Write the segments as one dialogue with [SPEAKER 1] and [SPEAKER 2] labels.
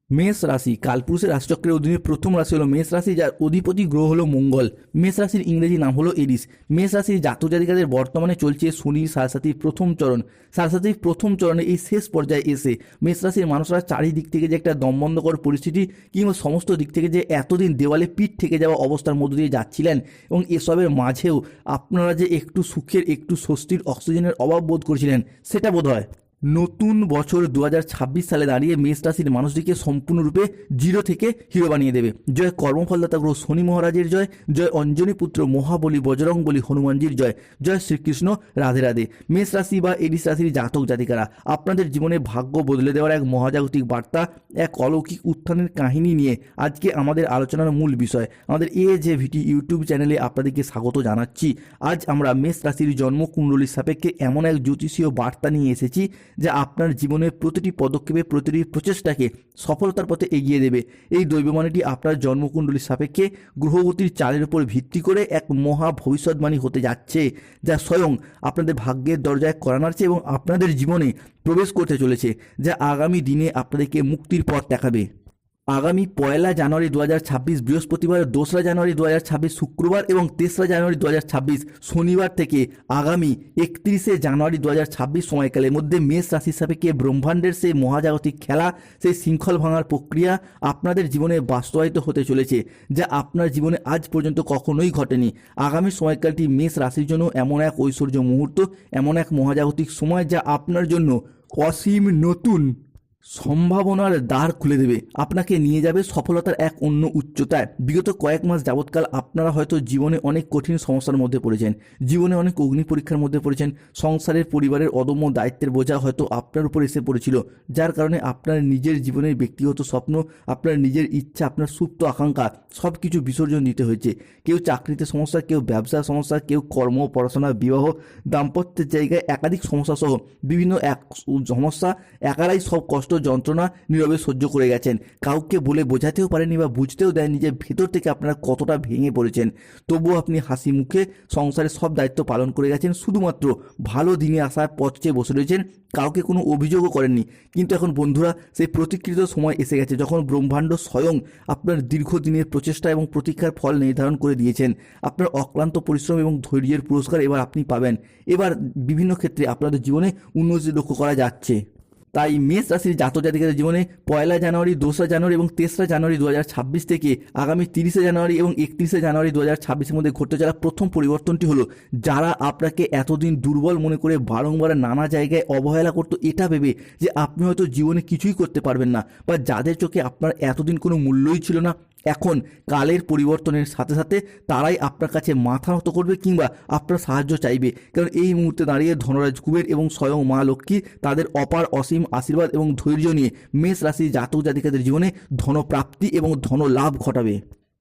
[SPEAKER 1] মেষ রাশি কালপুরুষের রাশিচক্রের অধীনে প্রথম রাশি হলো মেষ রাশি, যার অধিপতি গ্রহ হলো মঙ্গল। মেষ রাশির ইংরেজি নাম হলো এরিস। মেষ রাশির জাতক জাতিকাদের বর্তমানে চলছে শনি সাড়ে প্রথম চরণ। সাড়ে প্রথম চরণে এই শেষ পর্যায়ে এসে মেষ রাশির মানুষরা চারিদিক থেকে যে একটা দমবন্ধকর পরিস্থিতি কিংবা সমস্ত দিক থেকে যে এতদিন দেওয়ালে পিঠ থেকে যাওয়া অবস্থার মধ্য দিয়ে যাচ্ছিলেন, এবং এসবের মাঝেও আপনারা যে একটু সুখের একটু স্বস্তির অক্সিজেনের অভাব বোধ করছিলেন, সেটা বোধ হয় নতুন বছর 2026 সালে দাঁড়িয়ে মেষ রাশির মানুষটিকে সম্পূর্ণরূপে জিরো থেকে হিরো বানিয়ে দেবে। জয় কর্মফলদাতা গ্রহ শনি মহারাজের জয়, জয় অঞ্জনী পুত্র মহাবলী বজরং বলী হনুমানজির জয়, জয় শ্রীকৃষ্ণ, রাধে রাধে। মেষ রাশি বা এরিস রাশির জাতক জাতিকারা, আপনাদের জীবনে ভাগ্য বদলে দেওয়ার এক মহাজাগতিক বার্তা, এক অলৌকিক উত্থানের কাহিনী নিয়ে আজকে আমাদের আলোচনার মূল বিষয়। আমাদের AJVT ইউটিউব চ্যানেলে আপনাদেরকে স্বাগত জানাচ্ছি। আজ আমরা মেষ রাশির জন্মকুণ্ডলীর সাপেক্ষে এমন এক জ্যোতিষীয় বার্তা নিয়ে এসেছি যা আপনার জীবনের প্রতিটি পদক্ষেপে প্রতিটি প্রচেষ্টাকে সফলতার পথে এগিয়ে দেবে। এই দৈববাণীটি আপনার জন্মকুণ্ডলীর সাপেক্ষে গ্রহগতির চালের উপর ভিত্তি করে এক মহা ভবিষ্যৎবাণী হতে যাচ্ছে, যা স্বয়ং আপনাদের ভাগ্যের দরজায় কড়া নাড়ছে এবং আপনাদের জীবনে প্রবেশ করতে চলেছে, যা আগামী দিনে আপনাদেরকে মুক্তির পথ দেখাবে। আগামী 1 জানুয়ারি 2026 বৃহস্পতিবার, 2 জানুয়ারি 2026 শুক্রবার এবং 3 জানুয়ারি 2026 শনিবার থেকে আগামী 31 জানুয়ারি 2026 সময়কালের মধ্যে মেষ রাশির সাপেক্ষে ব্রহ্মাণ্ডের সেই মহাজাগতিক খেলা, সেই শৃঙ্খল ভাঙার প্রক্রিয়া আপনাদের জীবনে বাস্তবায়িত হতে চলেছে, যা আপনার জীবনে আজ পর্যন্ত কখনোই ঘটেনি। আগামী সময়কালটি মেষ রাশির জন্য এমন এক ঐশ্বর্য মুহূর্ত, এমন এক মহাজাগতিক সময় যা আপনার জন্য অসীম নতুন সম্ভাবনার দ্বার খুলে দেবে, আপনাকে নিয়ে যাবে সফলতার এক অন্য উচ্চতায়। বিগত কয়েক মাস যাবৎকাল আপনারা হয়তো জীবনে অনেক কঠিন সমস্যার মধ্যে পড়েছেন, জীবনে অনেক অগ্নি পরীক্ষার মধ্যে পড়েছেন। সংসারের পরিবারের অদম্য দায়িত্বের বোঝা হয়তো আপনার উপর এসে পড়েছিল, যার কারণে আপনার নিজের জীবনের ব্যক্তিগত স্বপ্ন, আপনার নিজের ইচ্ছা, আপনার সুপ্ত আকাঙ্ক্ষা সব কিছু বিসর্জন দিতে হয়েছে। কেউ চাকরিতে সমস্যা, কেউ ব্যবসার সমস্যা, কেউ কর্ম, পড়াশোনা, বিবাহ, দাম্পত্যের জায়গায় একাধিক সমস্যা সহ বিভিন্ন সমস্যা একারাই সব কষ্ট যন্ত্রণা নীরবে সহ্য করে গেছেন। কাউকে বলে বোঝাতেও পারেনি বা বুঝতেও দেয়নি যে ভেতর থেকে আপনারা কতটা ভেঙে পড়েছেন। তবুও আপনি হাসি মুখে সংসারের সব দায়িত্ব পালন করে গেছেন, শুধুমাত্র ভালো দিনে আসার পথ চেয়ে বসে রয়েছেন, কাউকে কোনো অভিযোগও করেননি। কিন্তু এখন বন্ধুরা, সেই প্রতিকৃত সময় এসে গেছে যখন ব্রহ্মাণ্ড স্বয়ং আপনার দীর্ঘদিনের প্রচেষ্টা এবং প্রতীক্ষার ফল নির্ধারণ করে দিয়েছেন। আপনার অক্লান্ত পরিশ্রম এবং ধৈর্যের পুরস্কার এবার আপনি পাবেন। এবার বিভিন্ন ক্ষেত্রে আপনাদের জীবনে উন্নতি লক্ষ্য করা যাচ্ছে। তাই মেষ রাশির জাতক জাতিকাদের জীবনে 1 জানুয়ারি, 2 জানুয়ারি এবং 3 জানুয়ারি 2026 থেকে আগামী 30 জানুয়ারি এবং 31 জানুয়ারি 2026-এর মধ্যে ঘটতে চলা প্রথম পরিবর্তনটি হলো, যারা আপনাকে এতদিন দুর্বল মনে করে বারংবার নানা জায়গায় অবহেলা করতো এটা ভেবে যে আপনি হয়তো জীবনে কিছুই করতে পারবেন না, বা যাদের চোখে আপনার এতদিন কোনো মূল্যই ছিল না, এখন কালের পরিবর্তনের সাথে সাথে তারাই আপনার কাছে মাথা নত করবে কিংবা আপনার সাহায্য চাইবে। কারণ এই মুহূর্তে দাঁড়িয়ে ধনরাজ কুবের এবং স্বয়ং মা লক্ষ্মী তাদের অপার অসীম আশীর্বাদ এবং ধৈর্য নিয়ে মেষ রাশির জাতক জাতিকাদের জীবনে ধনপ্রাপ্তি এবং ধন লাভ ঘটাবে।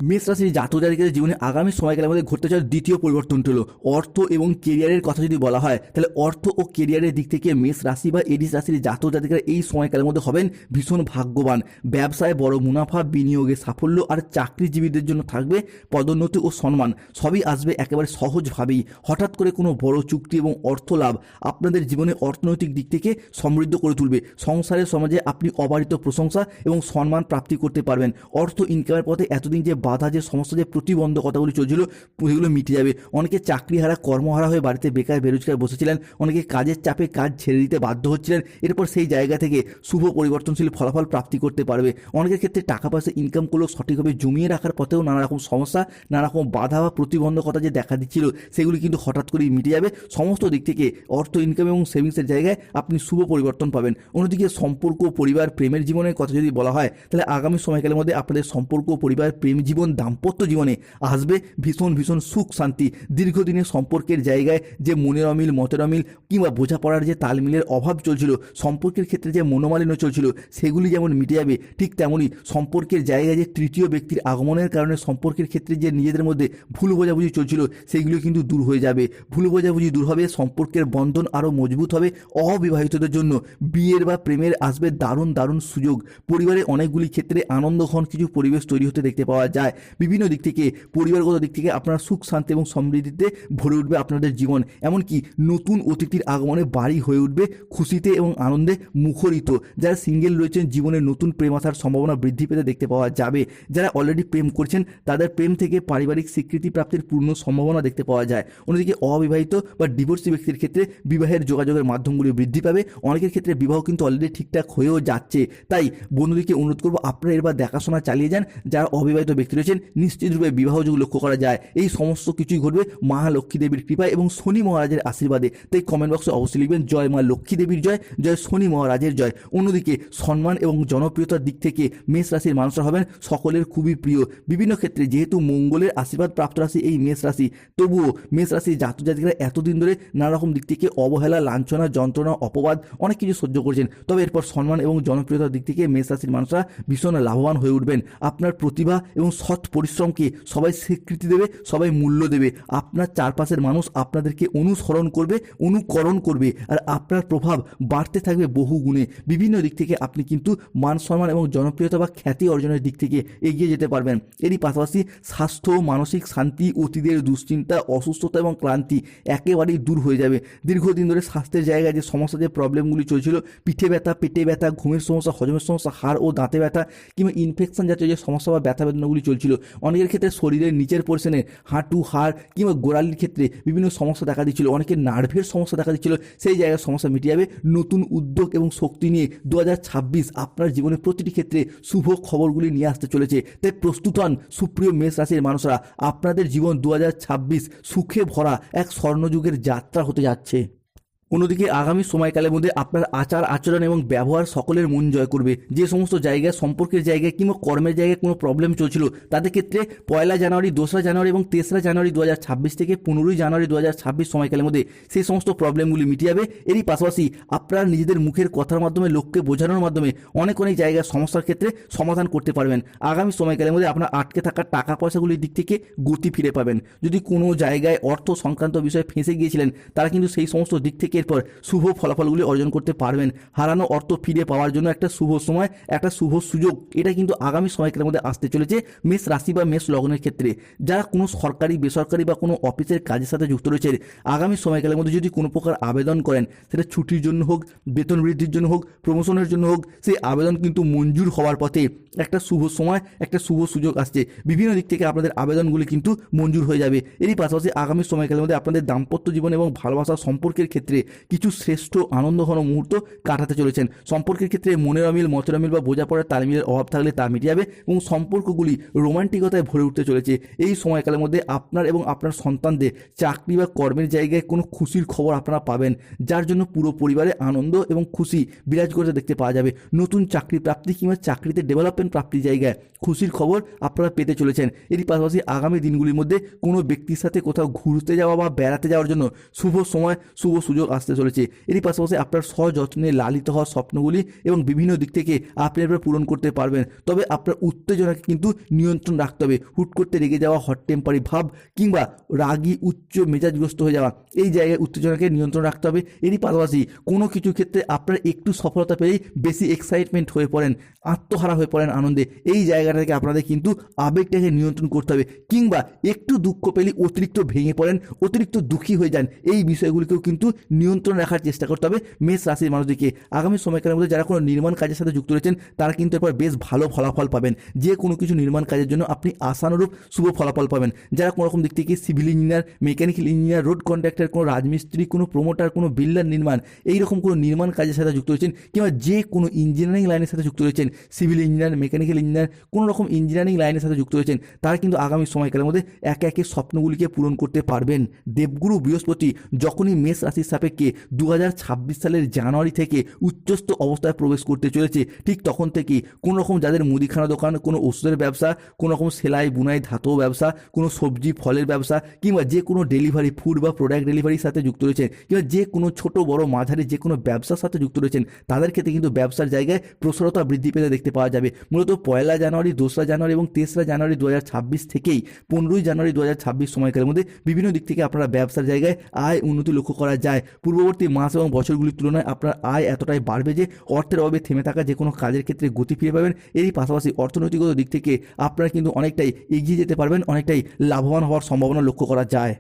[SPEAKER 1] মেষ রাশির জাতক জাতিকাদের জীবনে আগামী সময়কালের মধ্যে ঘটতে চলা দ্বিতীয় পরিবর্তনটি হলো অর্থ এবং কেরিয়ারের কথা যদি বলা হয়, তাহলে অর্থ ও কেরিয়ারের দিক থেকে মেষ রাশি বা এরিস রাশির জাতক জাতিকারা এই সময়কালের মধ্যে হবেন ভীষণ ভাগ্যবান। ব্যবসায় বড় মুনাফা, বিনিয়োগে সাফল্য, আর চাকরিজীবীদের জন্য থাকবে পদোন্নতি ও সম্মান। সবই আসবে একেবারে সহজভাবেই। হঠাৎ করে কোনো বড় চুক্তি এবং অর্থ লাভ আপনাদের জীবনে অর্থনৈতিক দিক থেকে সমৃদ্ধ করে তুলবে। সংসারের সমাজে আপনি অবারিত প্রশংসা এবং সম্মান প্রাপ্তি করতে পারবেন। অর্থ ইনকামের পথে এতদিন যে বাধা, যে সমস্ত যে প্রতিবন্ধকতাগুলি চলছিল, সেগুলো মিটে যাবে। অনেকে চাকরিহারা, কর্মহারা হয়ে বাড়িতে বেকার বেরোজগার বসেছিলেন, অনেকে কাজের চাপে কাজ ছেড়ে দিতে বাধ্য হচ্ছিলেন, এরপর সেই জায়গা থেকে শুভ পরিবর্তনশীল ফলাফল প্রাপ্তি করতে পারবে। অনেকের ক্ষেত্রে টাকা পয়সা ইনকাম করলেও সঠিকভাবে জমিয়ে রাখার পথেও নানা রকম সমস্যা, নানা রকম বাধা বা প্রতিবন্ধকতা যে দেখা দিচ্ছিল, সেগুলি কিন্তু হঠাৎ করেই মিটে যাবে। সমস্ত দিক থেকে অর্থ ইনকাম এবং সেভিংসের জায়গায় আপনি শুভ পরিবর্তন পাবেন। অন্যদিকে সম্পর্ক, পরিবার, প্রেমের জীবনের কথা যদি বলা হয়, তাহলে আগামী সময়কালের মধ্যে আপনাদের সম্পর্ক, পরিবার, প্রেম জীবন, দাম্পত্য জীবনে আসবে ভীষণ ভীষণ সুখ শান্তি। দীর্ঘদিনের সম্পর্কের জায়গায় যে মনের অমিল, মতের অমিল কিংবা বোঝাপড়ার যে তালমিলের অভাব চলছিল, সম্পর্কের ক্ষেত্রে যে মনোমালিন্য চলছিল, সেগুলি যেমন মিটে যাবে, ঠিক তেমনই সম্পর্কের জায়গায় যে তৃতীয় ব্যক্তির আগমনের কারণে সম্পর্কের ক্ষেত্রে যে নিজেদের মধ্যে ভুল বোঝাবুঝি চলছিল, সেগুলো কিন্তু দূর হয়ে যাবে। ভুল বোঝাবুঝি দূর হবে, সম্পর্কের বন্ধন আরও মজবুত হবে। অবিবাহিতদের জন্য বিয়ের বা প্রেমের আসবে দারুণ দারুণ সুযোগ। পরিবারে অনেকগুলি ক্ষেত্রে আনন্দঘন কিছু পরিবেশ তৈরি হতে দেখতে পাওয়া যায়। যায়। বিভিন্ন দিক থেকে, পরিবারগত দিক থেকে আপনার সুখ শান্তি এবং সমৃদ্ধিতে ভরে উঠবে আপনাদের জীবন। এমনকি নতুন অতিথির আগমনে বাড়ি হয়ে উঠবে খুশিতে এবং আনন্দে মুখরিত। যারা সিঙ্গেল রয়েছেন, জীবনে নতুন প্রেম আসার সম্ভাবনা বৃদ্ধি পেতে দেখতে পাওয়া যাবে। যারা অলরেডি প্রেম করছেন, তাদের প্রেম থেকে পারিবারিক স্বীকৃতি প্রাপ্তির পূর্ণ সম্ভাবনা দেখতে পাওয়া যায়। অন্যদিকে অবিবাহিত বা ডিভোর্সি ব্যক্তির ক্ষেত্রে বিবাহের যোগাযোগের মাধ্যমগুলি বৃদ্ধি পাবে। অনেকের ক্ষেত্রে বিবাহ কিন্তু অলরেডি ঠিকঠাক হয়েও যাচ্ছে। তাই বন্ধুদেরকে অনুরোধ করবো, আপনারা এবার দেখাশোনা চালিয়ে যান। যারা অবিবাহিত ব্যক্তি রয়েছেন, নিশ্চিতরূপে বিবাহযোগ লক্ষ্য করা যায়। এই সমস্ত কিছুই ঘটবে মা লক্ষ্মী দেবীর কৃপায় এবং শনি মহারাজের আশীর্বাদে। তাই কমেন্ট বক্সে অবশ্যই লিখবেন জয় মা লক্ষ্মী দেবীর জয়, জয় শনি মহারাজের জয়। অন্যদিকে সম্মান এবং জনপ্রিয়তার দিক থেকে মেষ রাশির মানুষরা হবেন সকলের খুবই প্রিয়। বিভিন্ন ক্ষেত্রে যেহেতু মঙ্গলের আশীর্বাদ প্রাপ্ত রাশি এই মেষ রাশি, তবুও মেষ রাশির জাতক জাতিকারা এতদিন ধরে নানা রকম দিক থেকে অবহেলা, লাঞ্ছনা, যন্ত্রণা, অপবাদ অনেক কিছু সহ্য করছেন। তবে এরপর সম্মান এবং জনপ্রিয়তার দিক থেকে মেষ রাশির মানুষরা ভীষণ লাভবান হয়ে উঠবেন। আপনার প্রতিভা এবং সৎ পরিশ্রমকে সবাই স্বীকৃতি দেবে, সবাই মূল্য দেবে। আপনার চারপাশের মানুষ আপনাদেরকে অনুসরণ করবে, অনুকরণ করবে, আর আপনার প্রভাব বাড়তে থাকবে বহু গুণে। বিভিন্ন দিক থেকে আপনি কিন্তু মান সম্মান এবং জনপ্রিয়তা বা খ্যাতি অর্জনের দিক থেকে এগিয়ে যেতে পারবেন। এরই পাশাপাশি স্বাস্থ্য, মানসিক শান্তি, অতীতের দুশ্চিন্তা, অসুস্থতা এবং ক্লান্তি একেবারেই দূর হয়ে যাবে। দীর্ঘদিন ধরে স্বাস্থ্যের জায়গায় যে সমস্যা, যে প্রবলেমগুলি চলছিল, পিঠে ব্যথা, পেটে ব্যথা, ঘুমের সমস্যা, হজমের সমস্যা, হাড় ও দাঁতে ব্যথা কিংবা ইনফেকশন জাতীয় যে সমস্যা বা ব্যথা বেদনাগুলি চলছিল, অনেকের ক্ষেত্রে শরীরের নিচের পোর্শনে হাঁটু, হাড় কিংবা গোড়ালির ক্ষেত্রে বিভিন্ন সমস্যা দেখা দিচ্ছিল, অনেকের নার্ভের সমস্যা দেখা দিচ্ছিল, সেই জায়গায় সমস্যা মিটে যাবে। নতুন উদ্যোগ এবং শক্তি নিয়ে 2026 আপনার জীবনের প্রতিটি ক্ষেত্রে শুভ খবরগুলি নিয়ে আসতে চলেছে। তাই প্রস্তুত হন সুপ্রিয় মেষ রাশির মানুষরা, আপনাদের জীবন 2026 সুখে ভরা এক স্বর্ণযুগের যাত্রা হতে যাচ্ছে। অন্যদিকে আগামী সময়কালের মধ্যে আপনার আচার আচরণ এবং ব্যবহার সকলের মন জয় করবে। যে সমস্ত জায়গায়, সম্পর্কের জায়গায় কিংবা কর্মের জায়গায় কোনো প্রবলেম চলছিল, তাদের ক্ষেত্রে 1 জানুয়ারি, 2 জানুয়ারি এবং 3 জানুয়ারি 2026 থেকে 15 জানুয়ারি 2026 সময়কালের মধ্যে সেই সমস্ত প্রবলেমগুলি মিটে যাবে। এরই পাশাপাশি আপনারা নিজেদের মুখের কথার মাধ্যমে, লোককে বোঝানোর মাধ্যমে অনেক জায়গায় সমস্যার ক্ষেত্রে সমাধান করতে পারবেন। আগামী সময়কালের মধ্যে আপনার আটকে থাকা টাকা পয়সাগুলির দিক থেকে গতি ফিরে পাবেন। যদি কোনো জায়গায় অর্থ সংক্রান্ত বিষয়ে ফেঁসে গিয়েছিলেন, তারা কিন্তু সেই সমস্ত দিক থেকে এরপর শুভ ফলাফলগুলি অর্জন করতে পারবেন। হারানো অর্থ ফিরে পাওয়ার জন্য একটা শুভ সময়, একটা শুভ সুযোগ, এটা কিন্তু আগামী সময়কালের মধ্যে আসতে চলেছে মেষ রাশি বা মেষ লগ্নের ক্ষেত্রে। যারা কোনো সরকারি, বেসরকারি বা কোনো অফিসের কাজের সাথে যুক্ত রয়েছে, আগামী সময়কালের মধ্যে যদি কোনো প্রকার আবেদন করেন, সেটা ছুটির জন্য হোক, বেতন বৃদ্ধির জন্য হোক, প্রমোশনের জন্য হোক, সেই আবেদন কিন্তু মঞ্জুর হওয়ার পথে। একটা শুভ সময়, একটা শুভ সুযোগ আসছে। বিভিন্ন দিক থেকে আপনাদের আবেদনগুলি কিন্তু মঞ্জুর হয়ে যাবে। এরই পাশাপাশি আগামী সময়কালের মধ্যে আপনাদের দাম্পত্য জীবন এবং ভালোবাসার সম্পর্কের ক্ষেত্রে কিছু শ্রেষ্ঠ আনন্দঘন মুহূর্ত কাটাতে চলেছেন। সম্পর্কের ক্ষেত্রে মনের অমিল, মতের অমিল বা বোঝাপড়ার তালমিলের অভাব থাকলে তা মিটে যাবে এবং সম্পর্কগুলি রোমান্টিকতায় ভরে উঠতে চলেছে। এই সময়কালের মধ্যে আপনার এবং আপনার সন্তানদের চাকরি বা কর্মের জায়গায় কোনো খুশির খবর আপনারা পাবেন, যার জন্য পুরো পরিবারে আনন্দ এবং খুশি বিরাজ করতে দেখতে পাওয়া যাবে। নতুন চাকরি প্রাপ্তি কিংবা চাকরিতে ডেভেলপমেন্ট প্রাপ্তির জায়গায় খুশির খবর আপনারা পেতে চলেছেন। এরই পাশাপাশি আগামী দিনগুলির মধ্যে কোনো ব্যক্তির সাথে কোথাও ঘুরতে যাওয়া বা বেড়াতে যাওয়ার জন্য শুভ সময়, শুভ সুযোগ আসতে চলেছে। এরই পাশাপাশি আপনার সযত্নে লালিত হওয়ার স্বপ্নগুলি এবং বিভিন্ন দিক থেকে আপনি এবার পূরণ করতে পারবেন। তবে আপনার উত্তেজনাকে কিন্তু নিয়ন্ত্রণ রাখতে হবে। হুট করতে রেগে যাওয়া, হট টেম্পারি ভাব কিংবা রাগী, উচ্চ মেজাজগ্রস্ত হয়ে যাওয়া, এই জায়গায় উত্তেজনাকে নিয়ন্ত্রণ রাখতে হবে। এরই পাশাপাশি কোনো কিছু ক্ষেত্রে আপনার একটু সফলতা পেলেই বেশি এক্সাইটমেন্ট হয়ে পড়েন, আত্মহারা হয়ে পড়েন আনন্দে। এই জায়গাটা থেকে আপনাদের কিন্তু আবেগটাকে নিয়ন্ত্রণ করতে হবে। কিংবা একটু দুঃখ পেলেই অতিরিক্ত ভেঙে পড়েন, অতিরিক্ত দুঃখী হয়ে যান। এই বিষয়গুলিকেও কিন্তু নিয়ন্ত্রণ রাখার চেষ্টা করতে হবে মেষ রাশির মানুষদেরকে। আগামী সময়কালের মধ্যে যারা কোনো নির্মাণ কাজের সাথে যুক্ত রয়েছেন, তারা কিন্তু এরপর বেশ ভালো ফলাফল পাবেন। যে কোনো কিছু নির্মাণ কাজের জন্য আপনি আশানুরূপ শুভ ফলাফল পাবেন। যারা কোনো রকম দিক থেকে civil engineer, mechanical engineer, road contractor, কোনো রাজমিস্ত্রি, কোনো প্রমোটার, কোনো বিল্ডার নির্মাণ, এইরকম কোনো নির্মাণ কাজের সাথে যুক্ত রয়েছেন কিংবা যে কোনো ইঞ্জিনিয়ারিং লাইনের সাথে যুক্ত রয়েছেন, সিভিল ইঞ্জিনিয়ার, মেকানিক্যাল ইঞ্জিনিয়ার, কোনো রকম ইঞ্জিনিয়ারিং লাইনের সাথে যুক্ত রয়েছেন, তারা কিন্তু আগামী সময়কালের মধ্যে একে একে স্বপ্নগুলিকে পূরণ করতে পারবেন। দেবগুরু বৃহস্পতি যখনই মেষ রাশির সাপেক্ষে 2026 সালের জানুয়ারি থেকে উচ্চস্থ অবস্থায় প্রবেশ করতে চলেছে, ঠিক তখন থেকেই কোনো রকম যাদের মুদিখানা দোকান, কোনো ওষুধের ব্যবসা, কোনো রকম সেলাই বুনাই ধাতব ব্যবসা, কোনো সবজি ফলের ব্যবসা কিংবা যে কোনো ডেলিভারি, ফুড বা প্রোডাক্ট ডেলিভারির সাথে যুক্ত রয়েছেন কিংবা যে কোনো ছোট বড় মাঝারি যে কোনো ব্যবসার সাথে যুক্ত রয়েছেন, তাদের ক্ষেত্রে কিন্তু ব্যবসার জায়গায় প্রসারতা বৃদ্ধি পেতে দেখতে পাওয়া যাবে। মূলত 1 জানুয়ারি, 2 জানুয়ারি এবং 3 জানুয়ারি 2026 থেকেই 15 জানুয়ারি 2026 সময়কালের মধ্যে বিভিন্ন দিক থেকে আপনারা ব্যবসার জায়গায় আয় উন্নতি লক্ষ্য করা যায়। পূর্ববর্তী মাস এবং বছরগুলির তুলনায় আপনার আয় এতটাই বাড়বে যে অর্থের অভাবে থেমে থাকা যে কোনো কাজের ক্ষেত্রে গতি ফিরে পাবেন। এরই পাশাপাশি অর্থনৈতিকগত দিক থেকে আপনারা কিন্তু অনেকটাই এগিয়ে যেতে পারবেন, অনেকটাই লাভবান হওয়ার সম্ভাবনা লক্ষ্য করা যায়।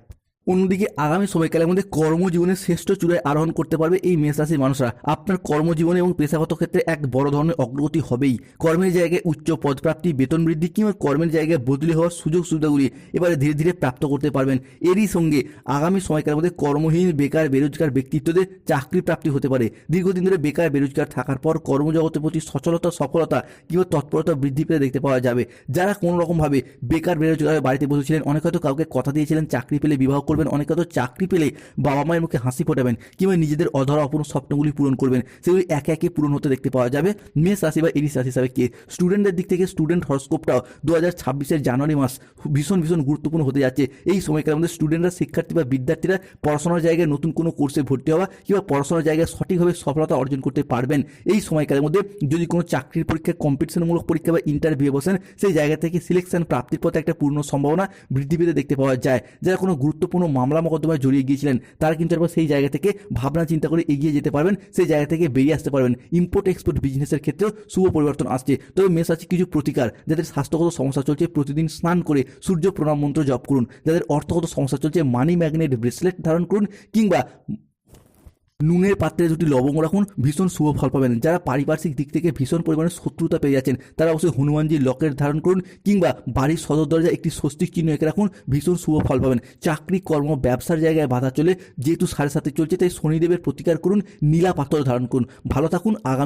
[SPEAKER 1] অন্যদিকে আগামী সময়কালের মধ্যে কর্মজীবনের শ্রেষ্ঠ চূড়ায় আরোহণ করতে পারবে এই মেষ রাশির মানুষরা। আপনার কর্মজীবনে এবং পেশাগত ক্ষেত্রে এক বড় ধরনের অগ্রগতি হবেই। কর্মের জায়গায় উচ্চ পদপ্রাপ্তি, বেতন বৃদ্ধি কিংবা কর্মের জায়গায় বদলি হওয়ার সুযোগ সুবিধাগুলি এবারে ধীরে ধীরে প্রাপ্ত করতে পারবেন। এরই সঙ্গে আগামী সময়কালের মধ্যে কর্মহীন, বেকার, বেরোজগার ব্যক্তিত্বদের চাকরি প্রাপ্তি হতে পারে। দীর্ঘদিন ধরে বেকার, বেরোজগার থাকার পর কর্মজগতের প্রতি সচলতা, সফলতা কিংবা তৎপরতা বৃদ্ধি পেতে দেখতে পাওয়া যাবে। যারা কোনো রকমভাবে বেকার, বেরোজগার বাড়িতে বসেছিলেন, অনেক হয়তো কাউকে কথা দিয়েছিলেন চাকরি পেলে বিবাহ করবেন, অনেক হয়তো চাকরি পেলে বাবা মায়ের মুখে হাসি ফোটাবেন কিংবা নিজেদের অধরা অপূর্ণ স্বপ্নগুলি পূরণ করবেন, সেগুলি একে একে পূরণ হতে দেখতে পাওয়া যাবে। মেষ রাশি বা এরিস রাশি হিসাবে কে স্টুডেন্টদের দিক থেকে স্টুডেন্ট হরস্কোপটাও 2026 জানুয়ারি মাস ভীষণ ভীষণ গুরুত্বপূর্ণ হতে যাচ্ছে। এই সময়কালের মধ্যে স্টুডেন্টরা, শিক্ষার্থী বা বিদ্যার্থীরা পড়াশোনার জায়গায় নতুন কোনো কোর্সে ভর্তি হওয়া কিংবা পড়াশোনার জায়গায় সঠিকভাবে সফলতা অর্জন করতে পারবেন। এই সময়কালের মধ্যে যদি কোনো চাকরির পরীক্ষা, কম্পিটিশনমূলক পরীক্ষা বা ইন্টারভিউ বসেন, সেই জায়গা থেকে সিলেকশন প্রাপ্তির পথে একটা পূর্ণ সম্ভাবনা বৃদ্ধি পেতে দেখতে পাওয়া যায়। যারা কোনো গুরুত্বপূর্ণ মামলা মোকদ্দমায় জড়িয়ে গিয়েছিলেন, তারা কিন্তু এবার সেই জায়গা থেকে ভাবনা চিন্তা করে এগিয়ে যেতে পারবেন, সেই জায়গা থেকে বেরিয়ে আসতে পারবেন। ইম্পোর্ট এক্সপোর্ট বিজনেসের ক্ষেত্রেও শুভ পরিবর্তন আসছে। তবে মেষ রাশি কিছু প্রতিকার, যাদের স্বাস্থ্যগত সমস্যা চলছে প্রতিদিন স্নান করে সূর্য প্রণাম মন্ত্র জপ করুন। যাদের অর্থগত সমস্যা চলছে মানি ম্যাগনেট ব্রেসলেট ধারণ করুন কিংবা নুনের পাত্রে দুটি লবঙ্গ রাখুন, ভীষণ শুভ ফল পাবেন। যারা পারিপার্শ্বিক দিক থেকে ভীষণ পরিমাণে শত্রুতা পেয়ে যাচ্ছেন, তারা অবশ্যই হনুমানজির লকেট ধারণ করুন কিংবা বাড়ির সদর দরজায় একটি স্বস্তিক চিহ্ন এঁকে রাখুন, ভীষণ শুভ ফল পাবেন। চাকরি, কর্ম, ব্যবসার জায়গায় বাধা চলে যেহেতু 7.5 চলছে, তাই শনিদেবের প্রতিকার করুন, নীলা পাথর ধারণ করুন। ভালো থাকুন। আগামী